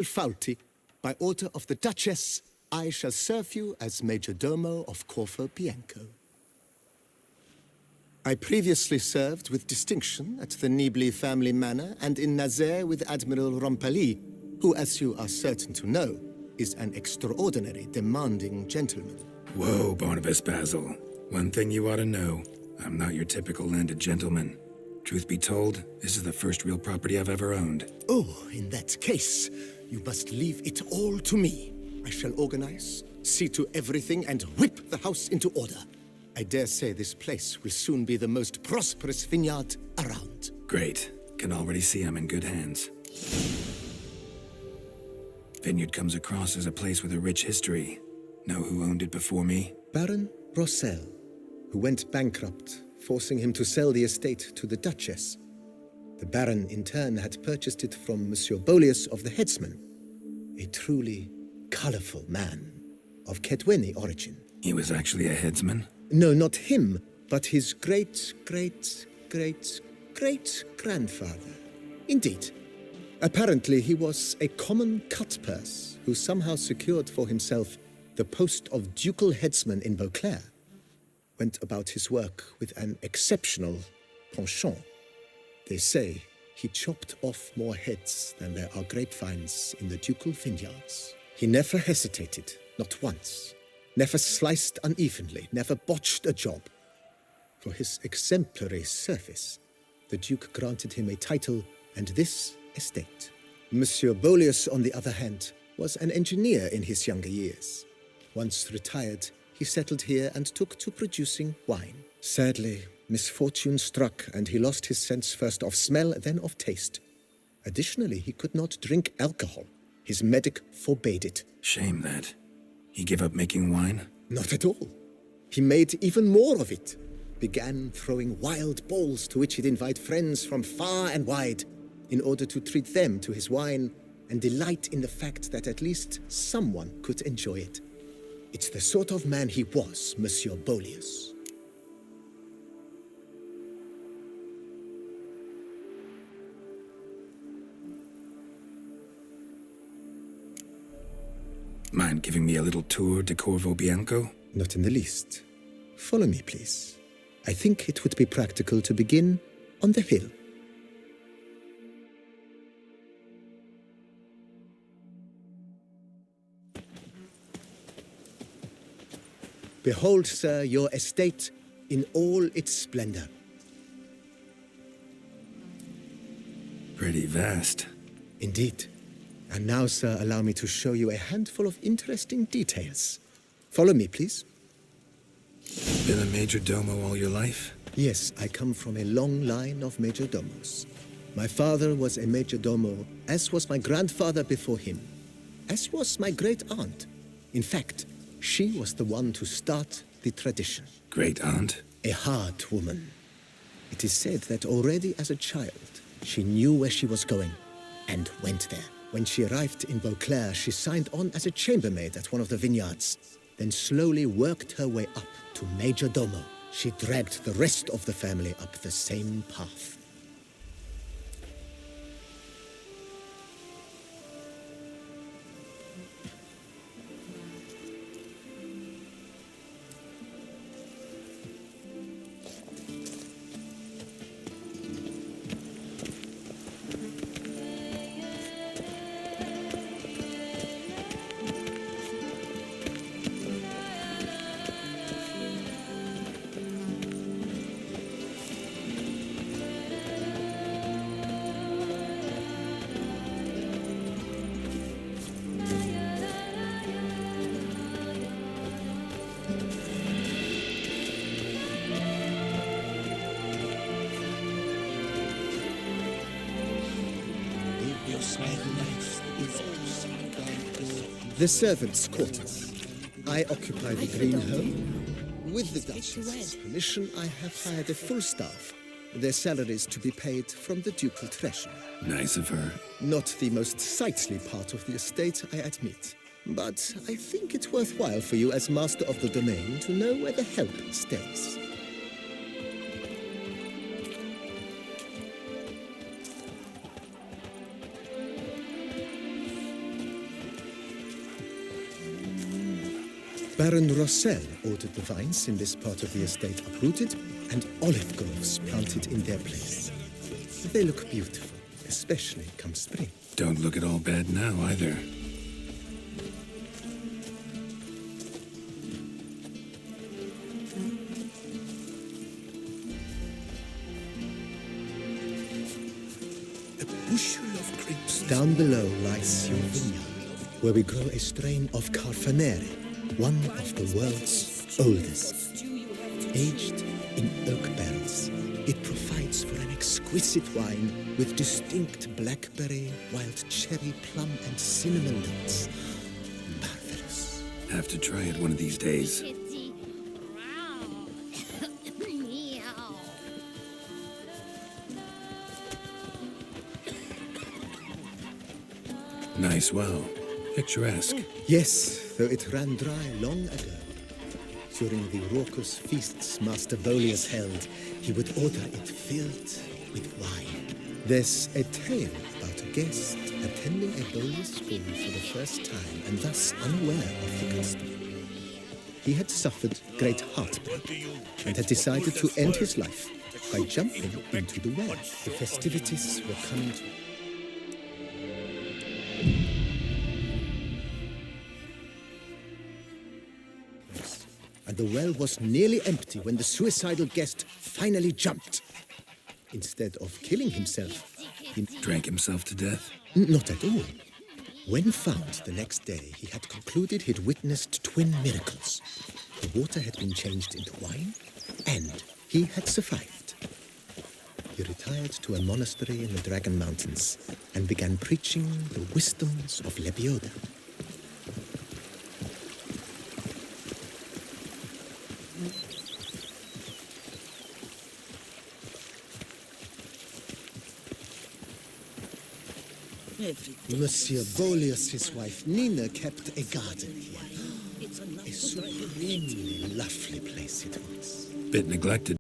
Faulty, by order of the Duchess, I shall serve you as Major Domo of Corvo Bianco. I previously served with distinction at the Nibli family manor and in Nazaire with Admiral Rompali, who, as you are certain to know, is an extraordinary, demanding gentleman. Whoa, Barnabas Basil. One thing you ought to know. I'm not your typical landed gentleman. Truth be told, this is the first real property I've ever owned. Oh, in that case, you must leave it all to me. I shall organize, see to everything, and whip the house into order. I dare say this place will soon be the most prosperous vineyard around. Great. Can already see I'm in good hands. Vineyard comes across as a place with a rich history. Know who owned it before me? Baron Rossel, who went bankrupt, forcing him to sell the estate to the Duchess. The Baron, in turn, had purchased it from Monsieur Bolius of the Headsman, a truly colorful man of Kedweni origin. He was actually a headsman? No, not him, but his great-great-great-great-grandfather. Indeed. Apparently, he was a common cut-purse who somehow secured for himself the post of ducal headsman in Beauclair. Went about his work with an exceptional penchant. They say he chopped off more heads than there are grapevines in the ducal vineyards. He never hesitated, not once. Never sliced unevenly, never botched a job. For his exemplary service, the Duke granted him a title and this estate. Monsieur Bolius, on the other hand, was an engineer in his younger years. Once retired, he settled here and took to producing wine. Sadly, misfortune struck and he lost his sense first of smell, then of taste. Additionally, he could not drink alcohol. His medic forbade it. Shame that. He gave up making wine? Not at all. He made even more of it. Began throwing wild balls to which he'd invite friends from far and wide in order to treat them to his wine and delight in the fact that at least someone could enjoy it. It's the sort of man he was, Monsieur Bolius. Mind giving me a little tour de Corvo Bianco? Not in the least. Follow me, please. I think it would be practical to begin on the hill. Behold, sir, your estate in all its splendor. Pretty vast. Indeed. And now, sir, allow me to show you a handful of interesting details. Follow me, please. Been a major domo all your life? Yes, I come from a long line of major domos. My father was a major domo, as was my grandfather before him, as was my great-aunt. In fact, she was the one to start the tradition. Great-aunt? A hard woman. It is said that already as a child, she knew where she was going and went there. When she arrived in Beauclair, she signed on as a chambermaid at one of the vineyards, then slowly worked her way up to major domo. She dragged the rest of the family up the same path. The servants' quarters. I occupy the green home. With the Duchess's permission, I have hired a full staff. Their salaries to be paid from the ducal treasury. Nice of her. Not the most sightly part of the estate, I admit. But I think it's worthwhile for you as master of the domain to know where the help stays. Baron Rossel ordered the vines in this part of the estate uprooted and olive groves planted in their place. They look beautiful, especially come spring. Don't look at all bad now, either. A bushel of grapes. Down below lies your vineyard, where we grow a strain of Carfanere, one of the world's oldest. Aged in oak barrels, it provides for an exquisite wine with distinct blackberry, wild cherry, plum, and cinnamon notes. Marvelous. Have to try it one of these days. Nice well. Picturesque. Yes, though it ran dry long ago. During the raucous feasts Master Bolius held, he would order it filled with wine. There's a tale about a guest attending a Bolius school for the first time and thus unaware of the custom. He had suffered great heartbreak and had decided to end his life by jumping into the well. The festivities were coming to and the well was nearly empty when the suicidal guest finally jumped. Instead of killing himself, he Drank himself to death? Not at all. When found the next day, he had concluded he'd witnessed twin miracles. The water had been changed into wine, and he had survived. He retired to a monastery in the Dragon Mountains and began preaching the wisdoms of Lebioda. Monsieur Bolius' wife Nina kept a garden here. A supremely lovely place it was. Bit neglected.